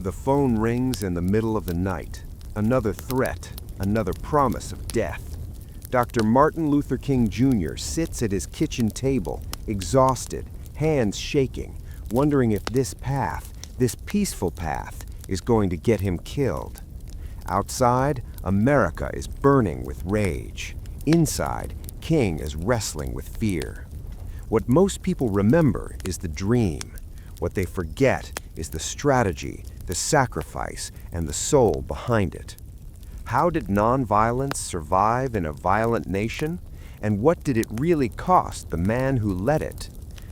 The phone rings in the middle of the night. Another threat, another promise of death. Dr. Martin Luther King Jr. sits at his kitchen table, exhausted, hands shaking, wondering if this path, this peaceful path, is going to get him killed. Outside, America is burning with rage. Inside, King is wrestling with fear. What most people remember is the dream. What they forget is the strategy, the sacrifice, and the soul behind it. How did nonviolence survive in a violent nation? And what did it really cost the man who led it?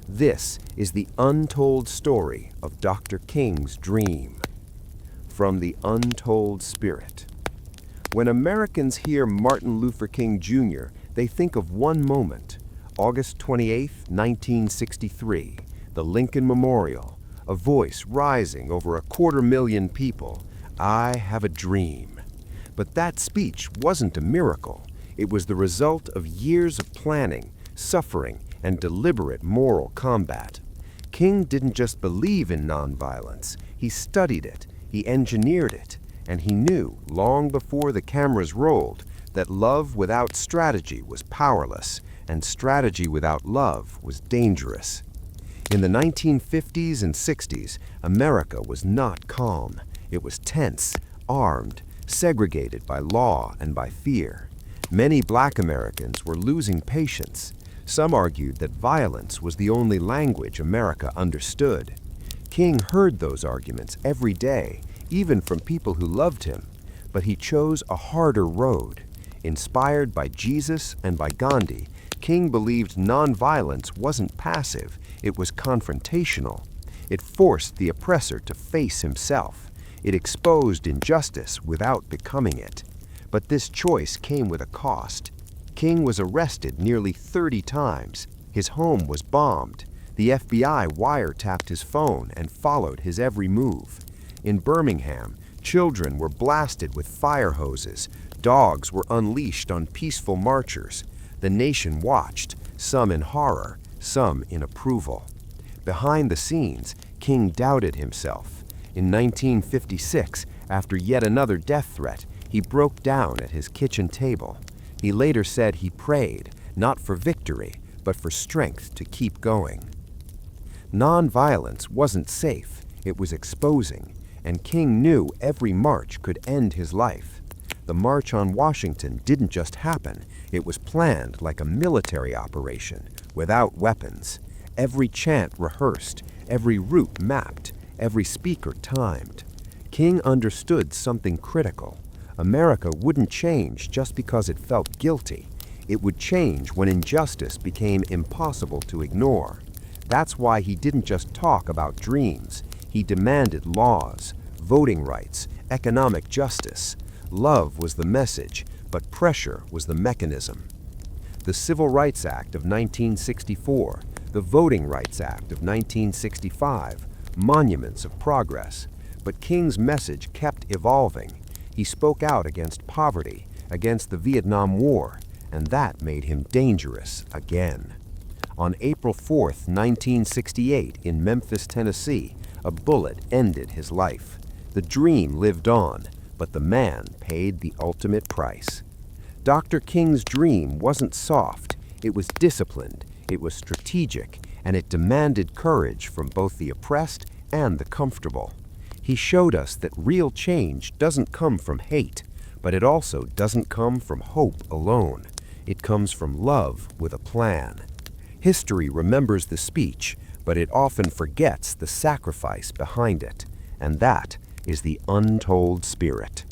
This is the untold story of Dr. King's dream. From the Untold Spirit. When Americans hear Martin Luther King Jr., they think of one moment, August 28, 1963, the Lincoln Memorial, a voice rising over 250,000 people. I have a dream. But that speech wasn't a miracle. It was the result of years of planning, suffering, and deliberate moral combat. King didn't just believe in nonviolence. He studied it, he engineered it, and he knew, long before the cameras rolled, that love without strategy was powerless, and strategy without love was dangerous. In the 1950s and 60s, America was not calm. It was tense, armed, segregated by law and by fear. Many Black Americans were losing patience. Some argued that violence was the only language America understood. King heard those arguments every day, even from people who loved him, but he chose a harder road. Inspired by Jesus and by Gandhi, King believed nonviolence wasn't passive, it was confrontational. It forced the oppressor to face himself. It exposed injustice without becoming it. But this choice came with a cost. King was arrested nearly 30 times. His home was bombed. The FBI wiretapped his phone and followed his every move. In Birmingham, children were blasted with fire hoses. Dogs were unleashed on peaceful marchers. The nation watched, some in horror, some in approval. Behind the scenes, King doubted himself. In 1956, after yet another death threat, he broke down at his kitchen table. He later said he prayed, not for victory, but for strength to keep going. Nonviolence wasn't safe, it was exposing, and King knew every march could end his life. The March on Washington didn't just happen, it was planned like a military operation, without weapons. Every chant rehearsed, every route mapped, every speaker timed. King understood something critical. America wouldn't change just because it felt guilty. It would change when injustice became impossible to ignore. That's why he didn't just talk about dreams. He demanded laws, voting rights, economic justice. Love was the message, but pressure was the mechanism. The Civil Rights Act of 1964, the Voting Rights Act of 1965, monuments of progress. But King's message kept evolving. He spoke out against poverty, against the Vietnam War, and that made him dangerous again. On April 4, 1968, in Memphis, Tennessee, a bullet ended his life. The dream lived on, but the man paid the ultimate price. Dr. King's dream wasn't soft, it was disciplined, it was strategic, and it demanded courage from both the oppressed and the comfortable. He showed us that real change doesn't come from hate, but it also doesn't come from hope alone. It comes from love with a plan. History remembers the speech, but it often forgets the sacrifice behind it, and that is the Untold Spirit.